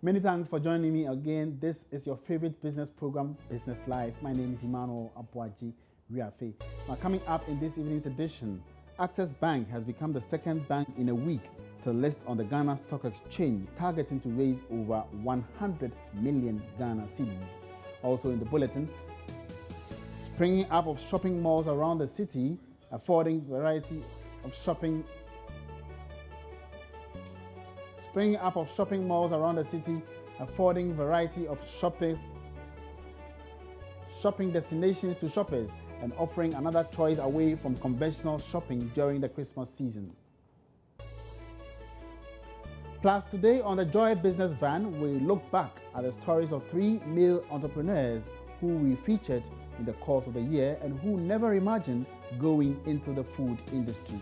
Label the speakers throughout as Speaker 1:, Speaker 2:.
Speaker 1: Many thanks for joining me again. This is your favorite business program, Business Live. My name is Emmanuel Abuaji Riafe. Now, coming up in this evening's edition, Access Bank has become the second bank in a week to list on the Ghana Stock Exchange, targeting to raise over 100 million Ghana cedis. Also in the bulletin, springing up of shopping malls around the city, affording variety of shopping Springing up of shopping malls around the city, affording variety of shopping destinations to shoppers, and offering another choice away from conventional shopping during the Christmas season. Plus, today on the Joy Business Van, we look back at the stories of 3 male entrepreneurs who we featured in the course of the year and who never imagined going into the food industry.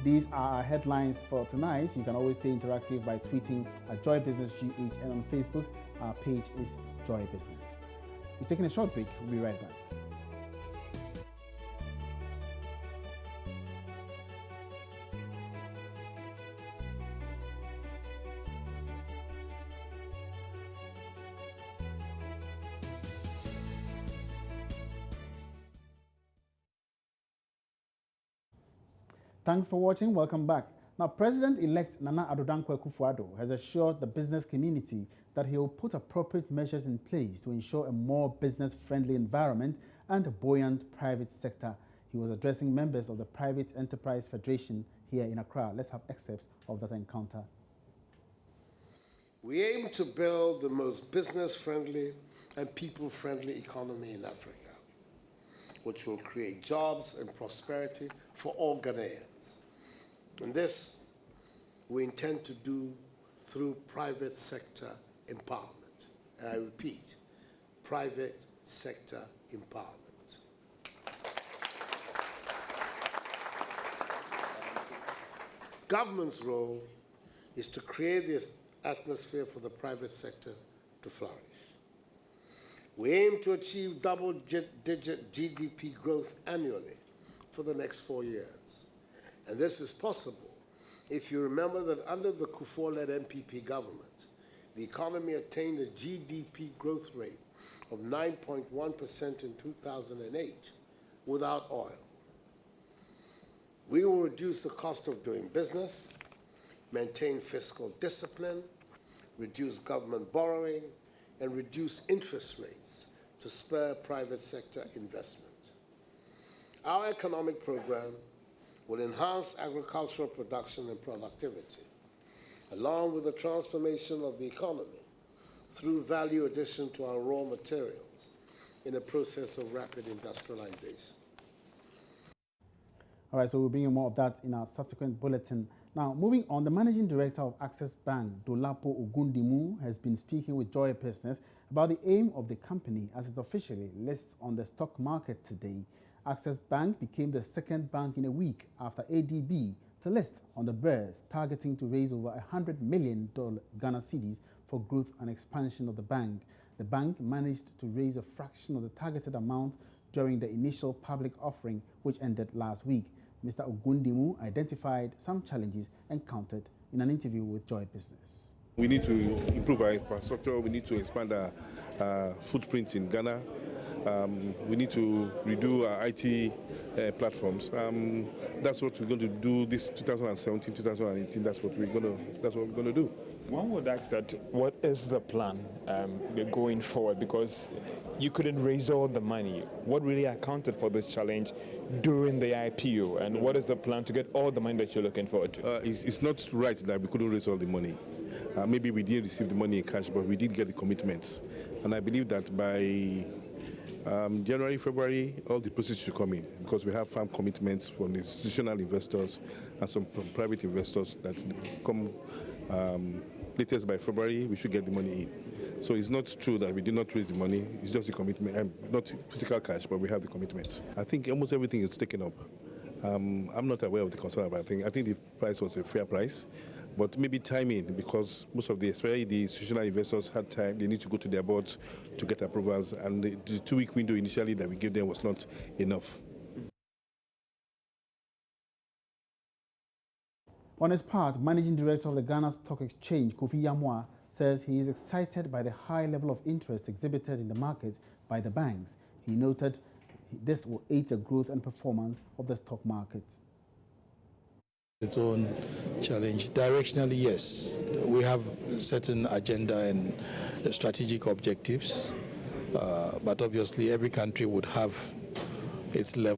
Speaker 1: These are our headlines for tonight. You can always stay interactive by tweeting at Joy Business GH, and on Facebook, our page is Joy Business. We're taking a short break. We'll be right back. Thanks for watching. Welcome back. Now, President-elect Nana Addo Dankwa Akufo-Addo has assured the business community that he will put appropriate measures in place to ensure a more business-friendly environment and a buoyant private sector. He was addressing members of the Private Enterprise Federation here in Accra. Let's have excerpts of that encounter.
Speaker 2: We aim to build the most business-friendly and people-friendly economy in Africa, which will create jobs and prosperity for all Ghanaians. And this we intend to do through private sector empowerment. And I repeat, private sector empowerment. Government's role is to create this atmosphere for the private sector to flourish. We aim to achieve double-digit GDP growth annually for the next 4 years. And this is possible if you remember that under the Kufuor-led NPP government, the economy attained a GDP growth rate of 9.1% in 2008 without oil. We will reduce the cost of doing business, maintain fiscal discipline, reduce government borrowing, and reduce interest rates to spur private sector investment. Our economic program will enhance agricultural production and productivity, along with the transformation of the economy through value addition to our raw materials in a process of rapid industrialization.
Speaker 1: All right, so we'll bring you more of that in our subsequent bulletin. Now, moving on, the Managing Director of Access Bank, Dolapo Ogundimu, has been speaking with Joy Business about the aim of the company as it officially lists on the stock market today. Access Bank became the second bank in a week after ADB to list on the Bourse, targeting to raise over $100 million Ghana cedis for growth and expansion of the bank. The bank managed to raise a fraction of the targeted amount during the initial public offering, which ended last week. Mr. Ogundimu identified some challenges encountered in an interview with Joy Business.
Speaker 3: We need to improve our infrastructure. We need to expand our footprint in Ghana. We need to redo our IT platforms. That's what we're going to do this 2017, 2018. That's what we're going to do.
Speaker 4: One would ask that, what is the plan going forward? Because you couldn't raise all the money. What really accounted for this challenge during the IPO? And what is the plan to get all the money that you're looking forward to?
Speaker 3: It's not right that we couldn't raise all the money. Maybe we didn't receive the money in cash, but we did get the commitments. And I believe that by January, February, all the proceeds should come in because we have firm commitments from institutional investors and some private investors that come latest by February. We should get the money in. So it's not true that we did not raise the money. It's just the commitment, not physical cash, but we have the commitments. I think almost everything is taken up. I'm not aware of the concern about it. I think the price was a fair price, but maybe timing, because most of especially the institutional investors had time. They need to go to their boards to get approvals, and the 2-week window initially that we gave them was not enough.
Speaker 1: On his part, Managing Director of the Ghana Stock Exchange, Kofi Yamwa, says he is excited by the high level of interest exhibited in the market by the banks. He noted this will aid the growth and performance of the stock market.
Speaker 5: Its own challenge. Directionally, yes. We have certain agenda and strategic objectives, but obviously every country would have its level.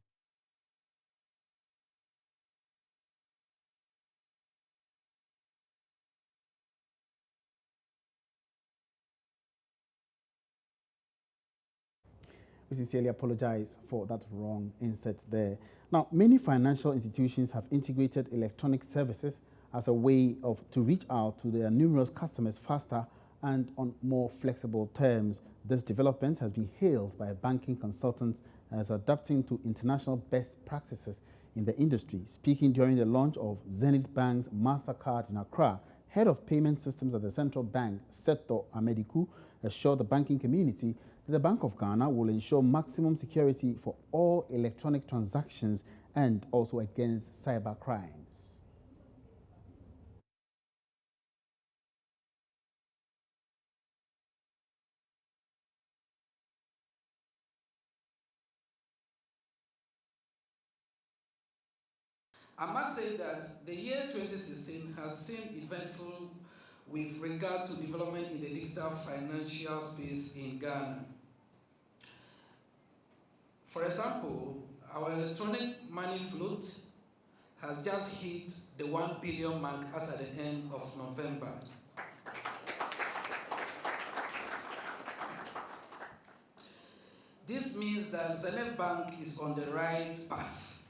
Speaker 1: We sincerely apologize for that wrong insert there. Now, many financial institutions have integrated electronic services as a way to reach out to their numerous customers faster and on more flexible terms. This development has been hailed by banking consultants as adapting to international best practices in the industry. Speaking during the launch of Zenith Bank's MasterCard in Accra, Head of Payment Systems at the Central Bank, Seto Amediku, assured the banking community that the Bank of Ghana will ensure maximum security for all electronic transactions and also against cyber crimes.
Speaker 6: I must say that the year 2016 has seen eventful with regard to development in the digital financial space in Ghana. For example, our electronic money float has just hit the 1 billion mark as at the end of November. This means that Zenith Bank is on the right path.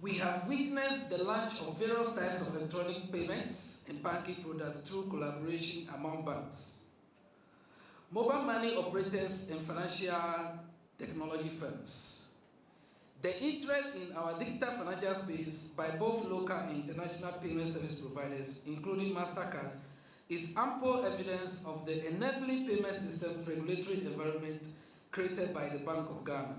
Speaker 6: We have witnessed the launch of various types of electronic payments and banking products through collaboration among banks, mobile money operators, and financial technology firms. The interest in our digital financial space by both local and international payment service providers, including MasterCard, is ample evidence of the enabling payment systems regulatory environment created by the Bank of Ghana.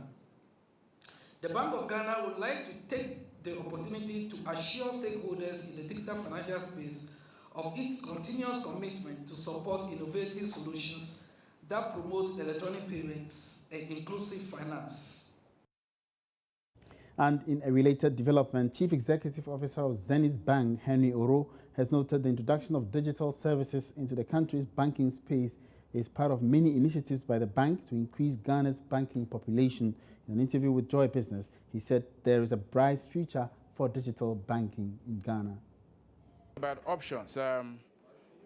Speaker 6: The Bank of Ghana would like to take the opportunity to assure stakeholders in the digital financial space of its continuous commitment to support innovative solutions that promote electronic payments and inclusive finance.
Speaker 1: And in a related development, Chief Executive Officer of Zenith Bank, Henry Oro, has noted the introduction of digital services into the country's banking space is part of many initiatives by the bank to increase Ghana's banking population. In an interview with Joy Business, he said there is a bright future for digital banking in Ghana.
Speaker 7: About options,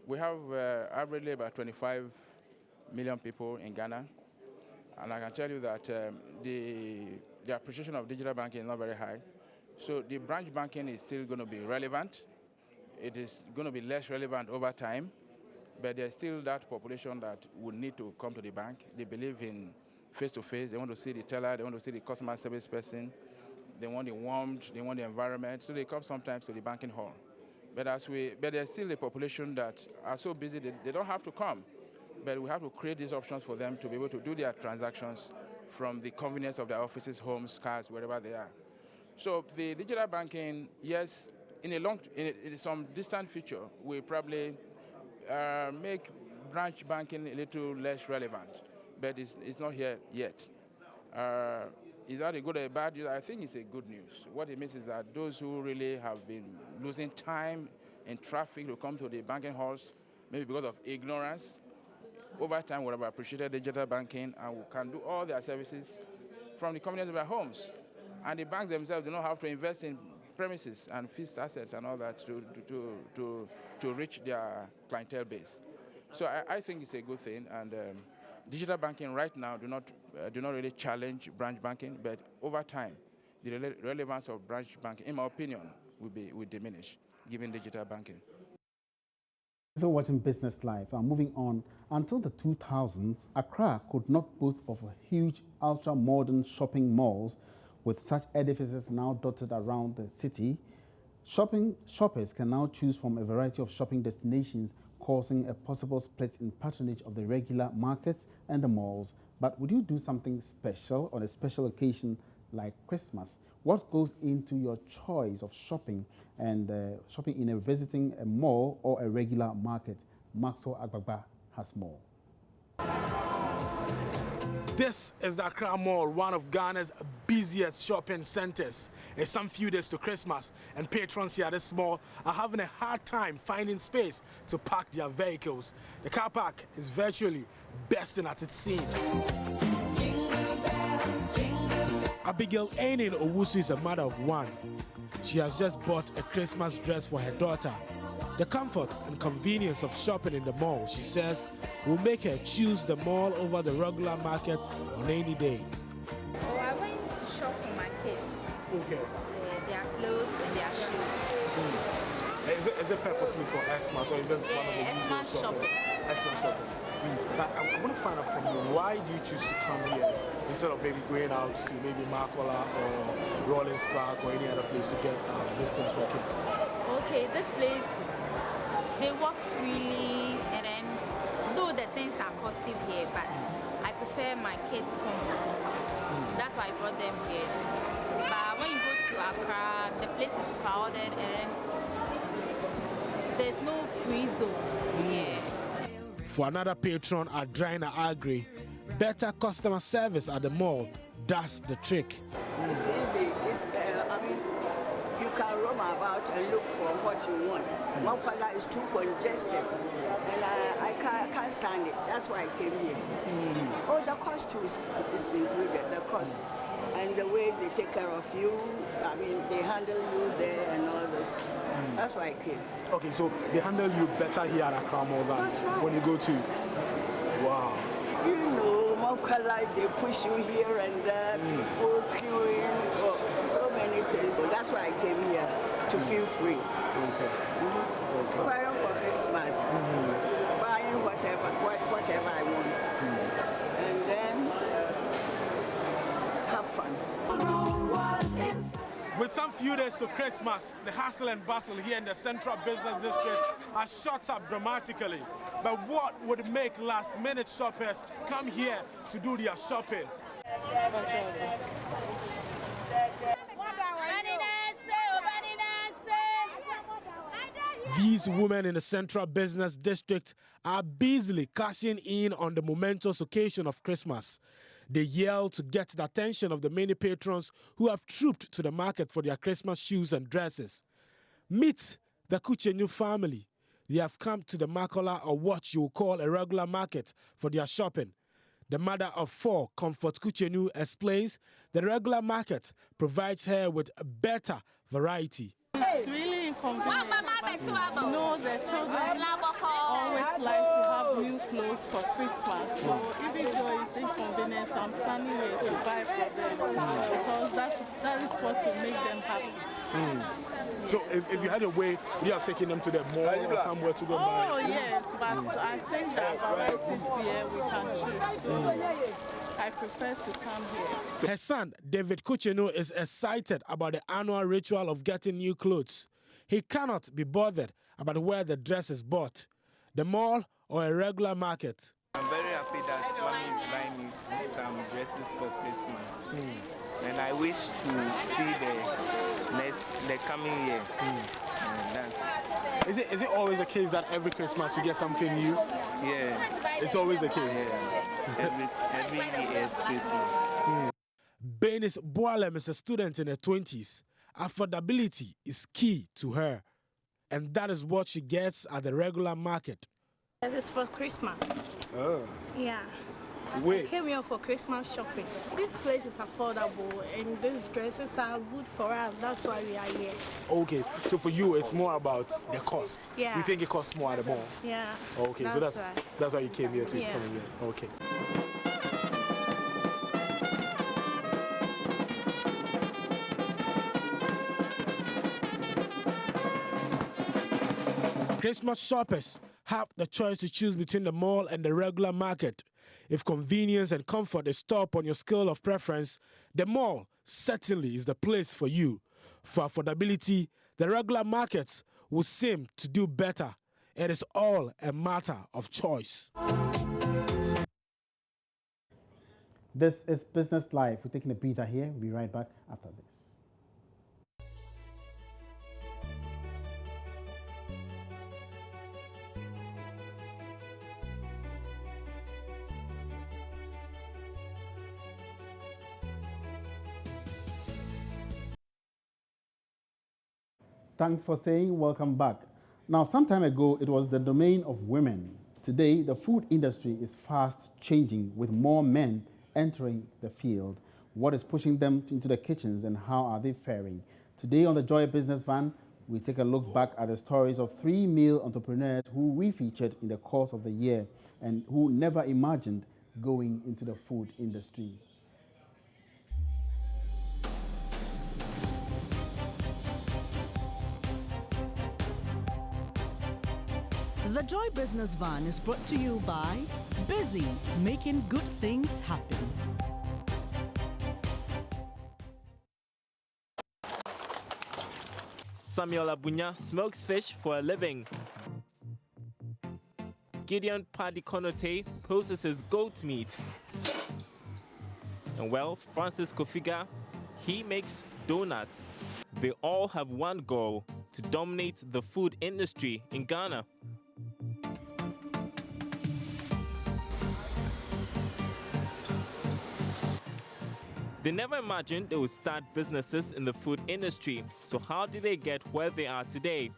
Speaker 7: we have averagely about 25 million people in Ghana, and I can tell you that the appreciation of digital banking is not very high. So the branch banking is still going to be relevant. It is going to be less relevant over time, but there's still that population that would need to come to the bank. They believe in face-to-face. They want to see the teller. They want to see the customer service person. They want the warmth. They want the environment. So they come sometimes to the banking hall. But there's still a population that are so busy they don't have to come. But we have to create these options for them to be able to do their transactions from the convenience of their offices, homes, cars, wherever they are. So the digital banking, yes, in some distant future, will probably make branch banking a little less relevant, but it's not here yet. Is that a good or a bad news? I think it's a good news. What it means is that those who really have been losing time in traffic to come to the banking halls, maybe because of ignorance, over time, we have appreciated digital banking and we can do all their services from the convenience of their homes. And the banks themselves do not have to invest in premises and fixed assets and all that to reach their clientele base. So I think it's a good thing. And digital banking right now do not really challenge branch banking, but over time, the relevance of branch banking, in my opinion, will diminish given digital banking.
Speaker 1: Still watching Business Live. Moving on, until the 2000s, Accra could not boast of a huge, ultra-modern shopping malls with such edifices now dotted around the city. Shoppers can now choose from a variety of shopping destinations, causing a possible split in patronage of the regular markets and the malls. But would you do something special on a special occasion like Christmas? What goes into your choice of shopping and shopping in visiting a mall or a regular market? Maxwell Agbagba has more.
Speaker 8: This is the Accra Mall, one of Ghana's busiest shopping centers. It's some few days to Christmas, and patrons here at this mall are having a hard time finding space to park their vehicles. The car park is virtually bursting at its seams. Abigail Ainin Owusu is a mother of one. She has just bought a Christmas dress for her daughter. The comfort and convenience of shopping in the mall, she says, will make her choose the mall over the regular market on any day.
Speaker 9: Oh, I went to shop for my kids.
Speaker 8: Okay.
Speaker 9: Their clothes and their shoes.
Speaker 8: Is it purposely for Xmas or is this one of the usual
Speaker 9: Xmas shopping?
Speaker 8: Xmas shopping. But I want to find out from you, why do you choose to come here instead of maybe going out to maybe Makola or Rollins Park or any other place to get these things for kids?
Speaker 9: Okay, this place, they walk freely, and then though the things are costly here, but I prefer my kids' comfort. That's why I brought them here. But when you go to Accra, the place is crowded and there's no free zone here.
Speaker 8: For another patron at Draina Agri, better customer service at the mall, that's the trick.
Speaker 10: It's easy. You can roam about and look for what you want. Makola is too congested, and I can't stand it. That's why I came here. Oh, the cost too is included, the cost. And the way they take care of you, they handle you there and all this. That's why I came.
Speaker 8: Okay, so they handle you better here at Accra Mall than when you go to... Wow.
Speaker 10: You know, Makola, they push you here and there, people queuing for so many things. So that's why I came here, to feel free.
Speaker 8: Okay.
Speaker 10: Buying for Christmas, buying whatever I want, and then have fun.
Speaker 8: With some few days to Christmas, the hustle and bustle here in the Central Business District has shot up dramatically. But what would make last-minute shoppers come here to do their shopping? These women in the Central Business District are busily cashing in on the momentous occasion of Christmas. They yell to get the attention of the many patrons who have trooped to the market for their Christmas shoes and dresses. Meet the Kuchenu family. They have come to the Makola, or what you will call a regular market, for their shopping. The mother of four, Comfort Kuchenu, explains the regular market provides her with a better variety.
Speaker 11: It's really inconvenient. No, the children always like to have new clothes for Christmas. So even though it's inconvenience, I'm standing here to buy for them because that is what will make them happy.
Speaker 8: So if you had a way, would you have taken them to the mall or somewhere to go buy?
Speaker 11: Oh yes, but I think that varieties here we can choose. I prefer to come here.
Speaker 8: Her son, David Kuchenu, is excited about the annual ritual of getting new clothes. He cannot be bothered about where the dress is bought, the mall or a regular market.
Speaker 12: I'm very happy that mommy is buying me some dresses for Christmas. And I wish to see the coming year.
Speaker 8: Is it always the case that every Christmas you get something new?
Speaker 12: Yeah.
Speaker 8: It's always the case?
Speaker 12: Yeah. Every year is Christmas.
Speaker 8: Benis Boalem is a student in her 20s. Affordability is key to her. And that is what she gets at the regular market.
Speaker 11: It's for Christmas.
Speaker 8: Oh.
Speaker 11: Yeah.
Speaker 8: Wait.
Speaker 11: I came here for Christmas shopping. This place is affordable and these dresses are good for us. That's why we are here.
Speaker 8: Okay, so for you, it's more about the cost.
Speaker 11: Yeah.
Speaker 8: You think it costs more at the mall?
Speaker 11: Yeah.
Speaker 8: Okay, so that's why you came here to
Speaker 11: Yeah.
Speaker 8: come here. Okay. Christmas shoppers have the choice to choose between the mall and the regular market. If convenience and comfort is top on your scale of preference, the mall certainly is the place for you. For affordability, the regular markets will seem to do better. It is all a matter of choice.
Speaker 1: This is Business Live. We're taking a breather here. We'll be right back after this. Thanks for staying. Welcome back. Now, some time ago, it was the domain of women. Today, the food industry is fast changing with more men entering the field. What is pushing them into the kitchens and how are they faring? Today on the Joy Business Van, we take a look back at the stories of 3 male entrepreneurs who we featured in the course of the year and who never imagined going into the food industry.
Speaker 13: The Joy Business Van is brought to you by Busy, making good things happen.
Speaker 14: Samuel Abunya smokes fish for a living. Gideon Padikonote processes goat meat. And well, Francis Kofiga, he makes donuts. They all have one goal: to dominate the food industry in Ghana. They never imagined they would start businesses in the food industry. So how did they get where they are today?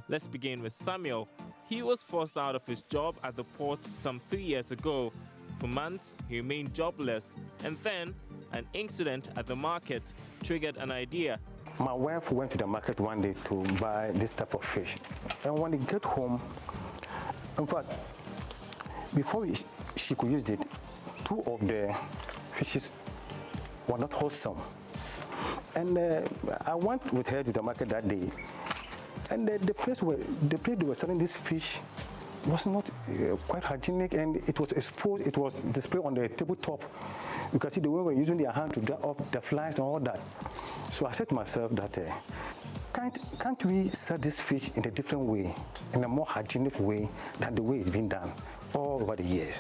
Speaker 14: Let's begin with Samuel. He was forced out of his job at the port some 3 years ago. For months, he remained jobless. And then, an incident at the market triggered an idea.
Speaker 15: My wife went to the market one day to buy this type of fish. And when they get home, in fact, before she could use it, 2 of the fishes were not wholesome. And I went with her to the market that day. And the place they were selling this fish was not quite hygienic, and it was exposed, it was displayed on the tabletop. You can see the way we were using their hand to get off the flies and all that. So I said to myself that, can't we sell this fish in a different way, in a more hygienic way than the way it's been done all over the years?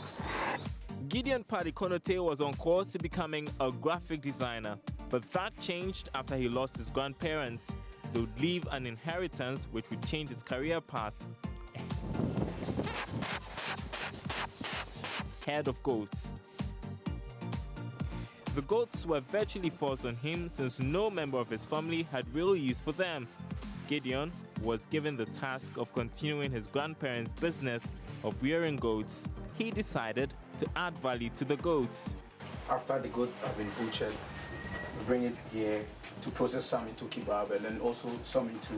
Speaker 14: Gideon Padikonote was on course to becoming a graphic designer, but that changed after he lost his grandparents. They would leave an inheritance which would change his career path. Herd of goats. The goats were virtually forced on him since no member of his family had real use for them. Gideon was given the task of continuing his grandparents' business of rearing goats. He decided to add value to the goats.
Speaker 16: After the goats have been butchered, we bring it here to process some into kebab and then also some into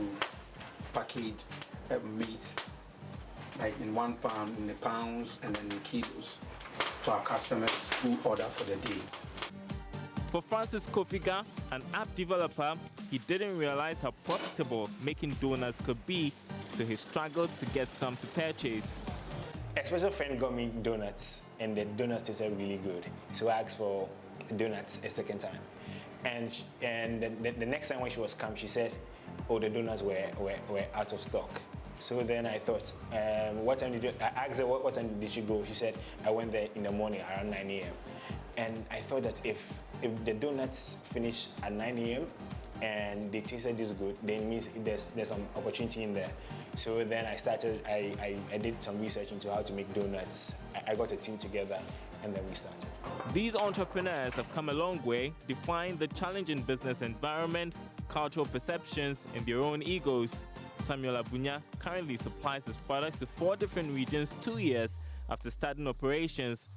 Speaker 16: packaged meat, like in 1 pound, in the pounds, and then in kilos, to our customers who order for the day.
Speaker 14: For Francis Kofiga, an app developer, he didn't realize how profitable making donuts could be, so he struggled to get some to purchase.
Speaker 17: A special friend got me donuts, and the donuts tasted really good. So I asked for donuts a second time. And the next time when she was come, she said, oh, the donuts were out of stock. So then I thought, what time did you, I asked her, what time did she go? She said, I went there in the morning around 9 a.m. And I thought that if the donuts finish at 9 a.m. and they tasted this good, then it means there's some opportunity in there. So then I started, I did some research into how to make donuts. I got a team together, and then we started.
Speaker 14: These entrepreneurs have come a long way, defying the challenging business environment, cultural perceptions, and their own egos. Samuel Abunya currently supplies his products to 4 different regions 2 years after starting operations.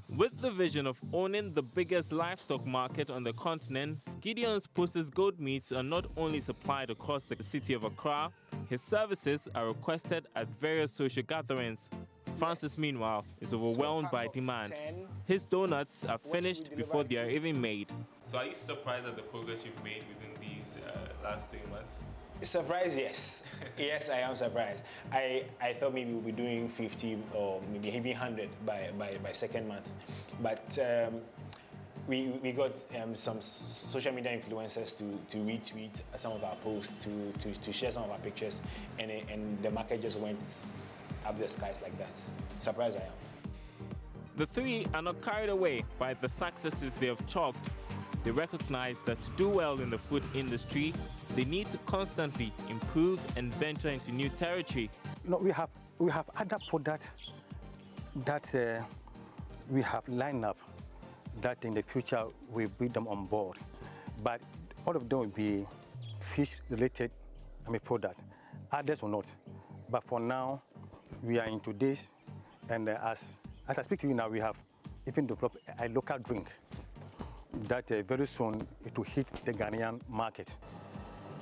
Speaker 14: With the vision of owning the biggest livestock market on the continent, Gideon's processed goat meats are not only supplied across the city of Accra, his services are requested at various social gatherings. Francis, meanwhile, is overwhelmed by demand. His donuts are finished before they are even made.
Speaker 18: So are you surprised at the progress you've made within these last 3 months?
Speaker 17: Surprised, yes. Yes, I am surprised. I thought maybe we'll be doing 50 or maybe even 100 by second month. But we got some social media influencers to retweet some of our posts, to share some of our pictures, and the market just went up the skies like that. Surprised I am.
Speaker 14: The 3 are not carried away by the successes they have chalked. They recognize that to do well in the food industry, they need to constantly improve and venture into new territory.
Speaker 15: No, we have other products that we have lined up that in the future we bring them on board. But all of them will be fish-related product. Others will not. But for now, we are into this, and as I speak to you now, we have even developed a local drink that very soon it will hit the Ghanaian market.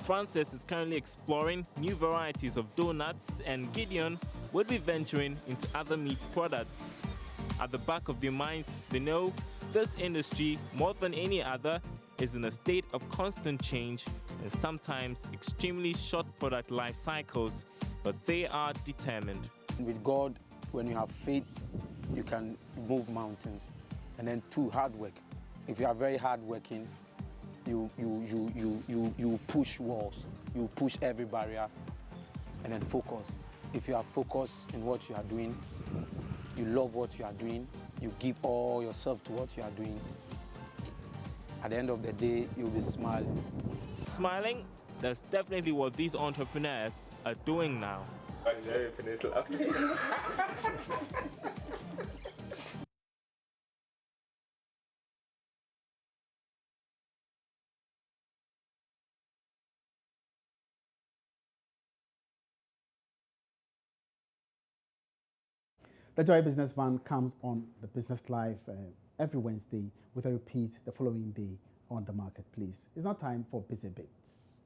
Speaker 14: Francis is currently exploring new varieties of donuts, and Gideon will be venturing into other meat products. At the back of their minds, they know this industry, more than any other, is in a state of constant change and sometimes extremely short product life cycles, but they are determined.
Speaker 16: With God, when you have faith, you can move mountains. And then 2, hard work. If you are very hardworking, you push walls, you push every barrier, and then focus. If you are focused in what you are doing, you love what you are doing, you give all yourself to what you are doing, at the end of the day, you'll be smiling.
Speaker 14: Smiling? That's definitely what these entrepreneurs are doing now.
Speaker 1: The Joy Business Van comes on the Business Live every Wednesday with a repeat the following day on the marketplace. It's now time for Busy Bits.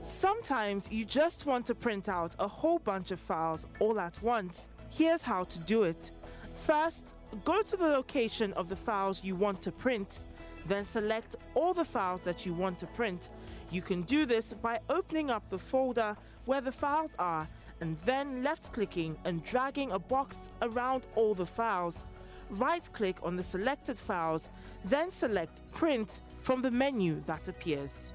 Speaker 19: Sometimes you just want to print out a whole bunch of files all at once. Here's how to do it. First, go to the location of the files you want to print, then select all the files that you want to print. You can do this by opening up the folder where the files are and then left-clicking and dragging a box around all the files. Right-click on the selected files, then select Print from the menu that appears.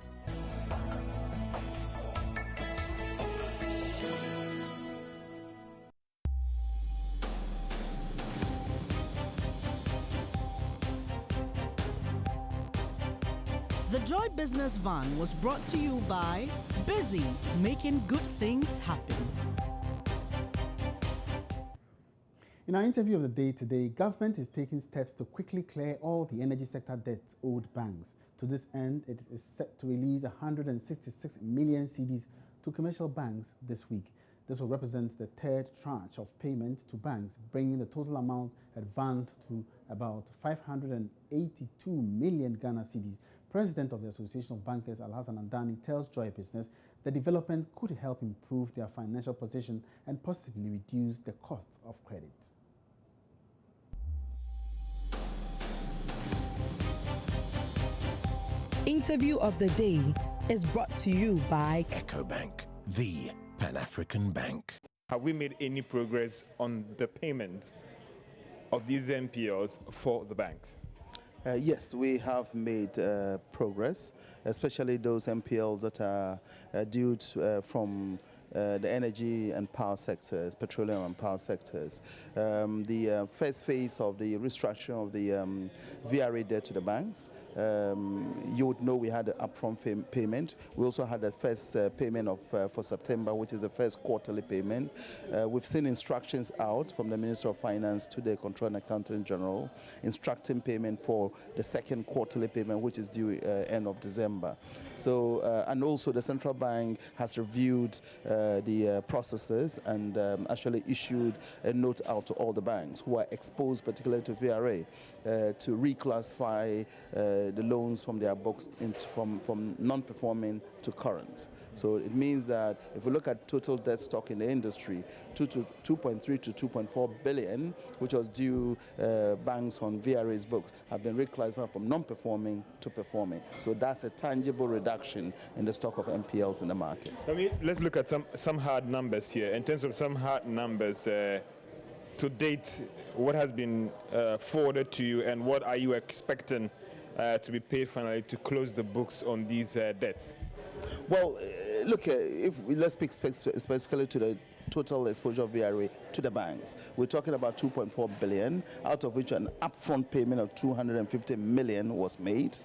Speaker 13: The Joy Business Van was brought to you by Busy, making good things happen.
Speaker 1: In our interview of the day today, government is taking steps to quickly clear all the energy sector debts owed banks. To this end, it is set to release 166 million cedis to commercial banks this week. This will represent the third tranche of payment to banks, bringing the total amount advanced to about 582 million Ghana cedis. President of the Association of Bankers, Alhassan Andani, tells Joy Business the development could help improve their financial position and possibly reduce the cost of credit.
Speaker 20: Interview of the day is brought to you by
Speaker 21: EcoBank, the Pan-African Bank.
Speaker 4: Have we made any progress on the payment of these NPLs for the banks?
Speaker 22: Yes, we have made progress, especially those NPLs that are due from the energy and power sectors, petroleum and power sectors. The first phase of the restructuring of the VRA debt to the banks, you would know we had an upfront payment. We also had the first payment for September, which is the first quarterly payment. We've seen instructions out from the Minister of Finance to the Controller and Accountant General, instructing payment for the second quarterly payment, which is due end of December. So, and also the Central Bank has reviewed the processes and actually issued a note out to all the banks who are exposed, particularly to VRA, to reclassify the loans from their books from non-performing to current. So it means that if we look at total debt stock in the industry, 2.3 to 2.4 billion, which was due banks on VRA's books, have been reclassified from non-performing to performing. So that's a tangible reduction in the stock of NPLs in the market.
Speaker 4: I mean, let's look at some hard numbers here. In terms of some hard numbers, to date, what has been forwarded to you, and what are you expecting to be paid finally to close the books on these debts?
Speaker 22: Well, look, let's speak specifically to the total exposure of VRA to the banks. We're talking about 2.4 billion, out of which an upfront payment of 250 million was made.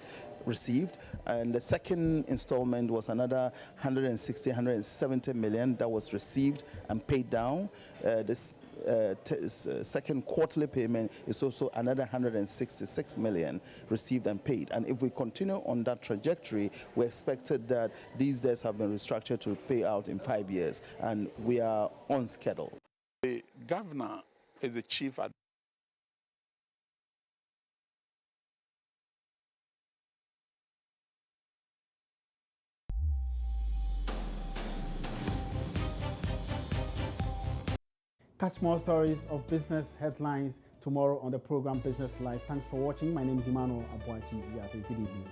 Speaker 22: received, and the second installment was another 170 million that was received and paid down. This second quarterly payment is also another 166 million received and paid. And if we continue on that trajectory, we expected that these debts have been restructured to pay out in 5 years, and we are on schedule.
Speaker 2: The governor is the chief advisor.
Speaker 1: Catch more stories of business headlines tomorrow on the program Business Live. Thanks for watching. My name is Emmanuel Abuachi. You have a good evening.